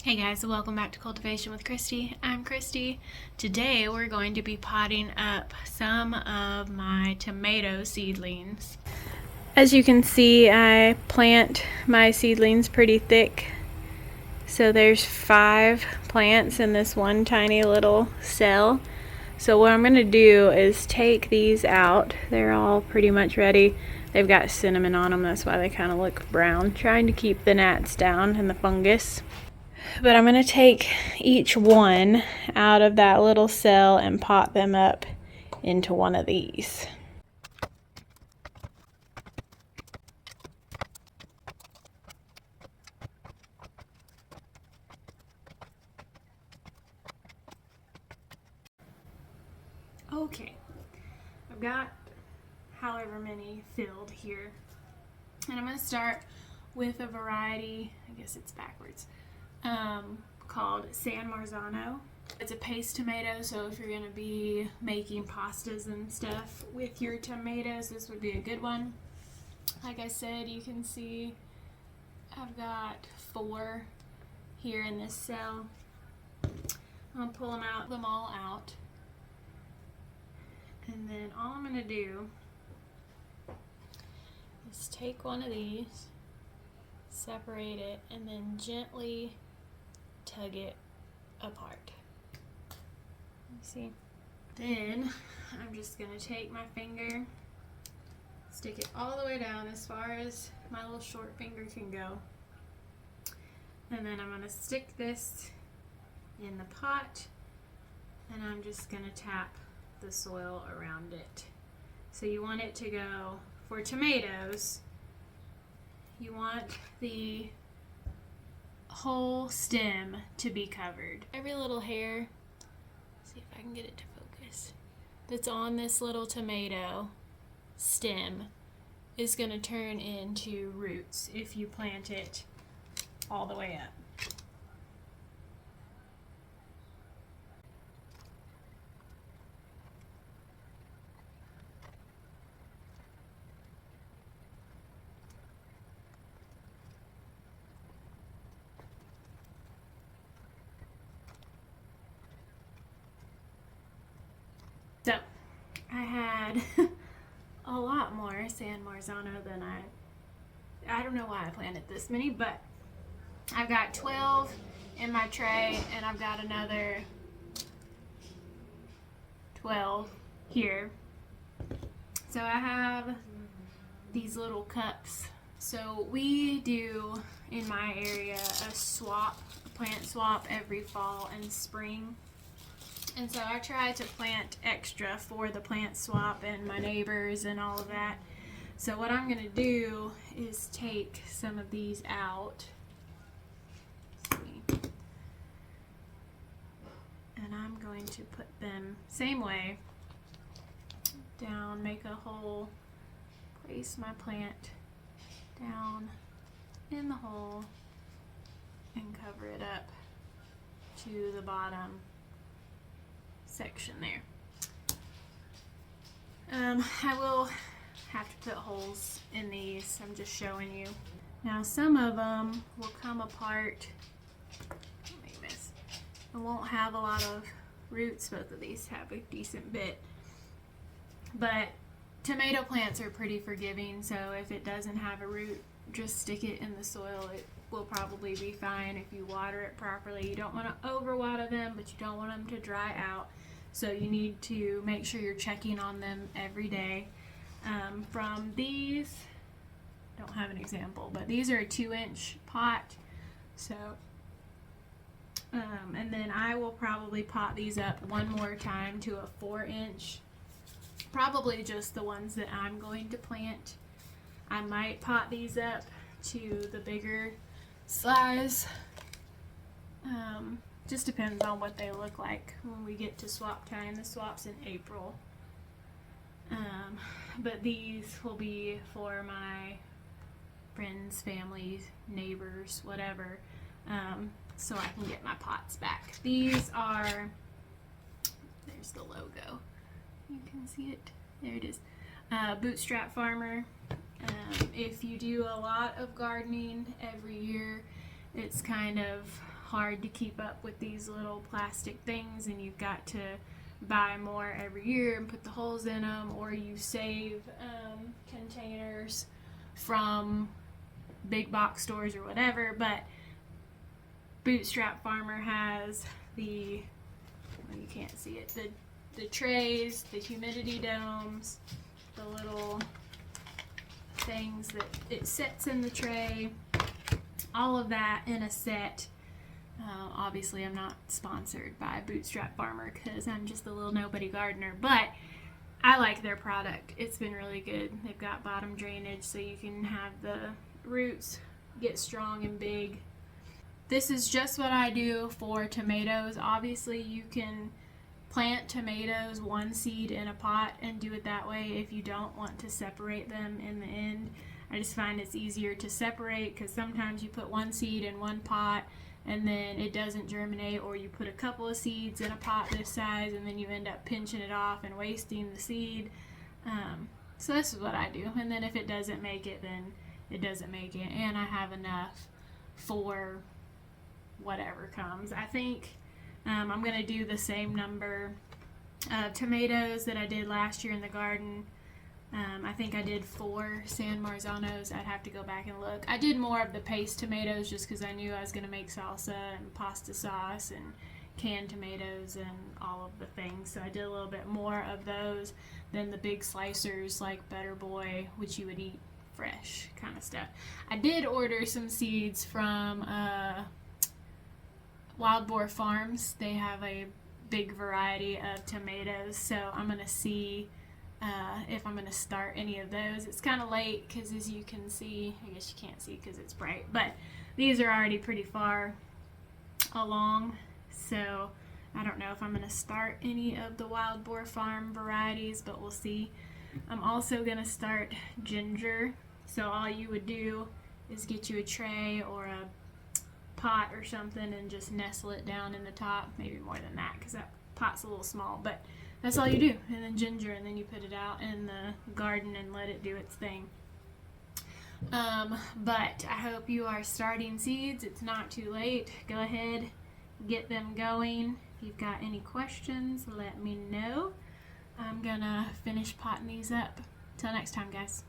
Hey guys, welcome back to Cultivation with Christy. I'm Christy. Today we're going to be potting up some of my tomato seedlings. As you can see, I plant my seedlings pretty thick. So there's 5 plants in this one tiny little cell. So what I'm going to do is take these out. They're all pretty much ready. They've got cinnamon on them, that's why they kind of look brown. Trying to keep the gnats down and the fungus. But I'm going to take each one out of that little cell and pot them up into one of these. Okay, I've got however many filled here. And I'm going to start with a variety, I guess it's backwards, called San Marzano. It's a paste tomato, so if you're going to be making pastas and stuff with your tomatoes, this would be a good one. Like I said, you can see I've got 4 here in this cell. I'll pull them all out. And then all I'm going to do is take one of these, separate it, and then gently tug it apart. You see? Then I'm just going to take my finger, stick it all the way down as far as my little short finger can go. And then I'm going to stick this in the pot, and I'm just going to tap the soil around it. So you want it to go, for tomatoes, you want the whole stem to be covered. Every little hair, see if I can get it to focus, that's on this little tomato stem is going to turn into roots if you plant it all the way up. So, I had a lot more San Marzano than I don't know why I planted this many, but I've got 12 in my tray, and I've got another 12 here. So I have these little cups. So we do, in my area, a plant swap every fall and spring. And so I try to plant extra for the plant swap and my neighbors and all of that. So what I'm going to do is take some of these out. And I'm going to put them same way down, make a hole, place my plant down in the hole, and cover it up to the bottom section there. I will have to put holes in these. I'm just showing you. Now some of them will come apart. It won't have a lot of roots. Both of these have a decent bit. But tomato plants are pretty forgiving, so if it doesn't have a root, just stick it in the soil. It will probably be fine if you water it properly. You don't want to overwater them, but you don't want them to dry out. So you need to make sure you're checking on them every day. From these, don't have an example, but these are a 2-inch pot. So, and then I will probably pot these up one more time to a 4-inch. Probably just the ones that I'm going to plant. I might pot these up to the bigger size. Just depends on what they look like when we get to swap time. The swap's in April. But these will be for my friends, family, neighbors, whatever, so I can get my pots back. These are, there's the logo. You can see it. There it is. Bootstrap Farmer. If you do a lot of gardening every year, it's kind of hard to keep up with these little plastic things, and you've got to buy more every year and put the holes in them, or you save containers from big box stores or whatever. But Bootstrap Farmer has the, well, you can't see it, the trays, the humidity domes, the little things that it sets in the tray, all of that in a set. Obviously I'm not sponsored by Bootstrap Farmer because I'm just a little nobody gardener, but I like their product. It's been really good. They've got bottom drainage so you can have the roots get strong and big. This is just what I do for tomatoes. Obviously you can plant tomatoes one seed in a pot and do it that way if you don't want to separate them in the end. I just find it's easier to separate because sometimes you put one seed in one pot and then it doesn't germinate, or you put a couple of seeds in a pot this size and then you end up pinching it off and wasting the seed. So this is what I do, and then if it doesn't make it, then it doesn't make it, and I have enough for whatever comes. I think I'm going to do the same number of tomatoes that I did last year in the garden. I think I did 4 San Marzanos. I'd have to go back and look. I did more of the paste tomatoes just because I knew I was going to make salsa and pasta sauce and canned tomatoes and all of the things. So I did a little bit more of those than the big slicers like Better Boy, which you would eat fresh kind of stuff. I did order some seeds from Wild Boar Farms. They have a big variety of tomatoes, so I'm going to see if I'm going to start any of those. It's kind of late because, as you can see, I guess you can't see because it's bright, but these are already pretty far along, so I don't know if I'm going to start any of the Wild Boar Farm varieties, but we'll see. I'm also going to start ginger, so all you would do is get you a tray or a pot or something and just nestle it down in the top, maybe more than that because that pot's a little small, but that's all you do. And then ginger, and then you put it out in the garden and let it do its thing. But I hope you are starting seeds. It's not too late. Go ahead, get them going. If you've got any questions, let me know. I'm gonna finish potting these up. Till next time, guys.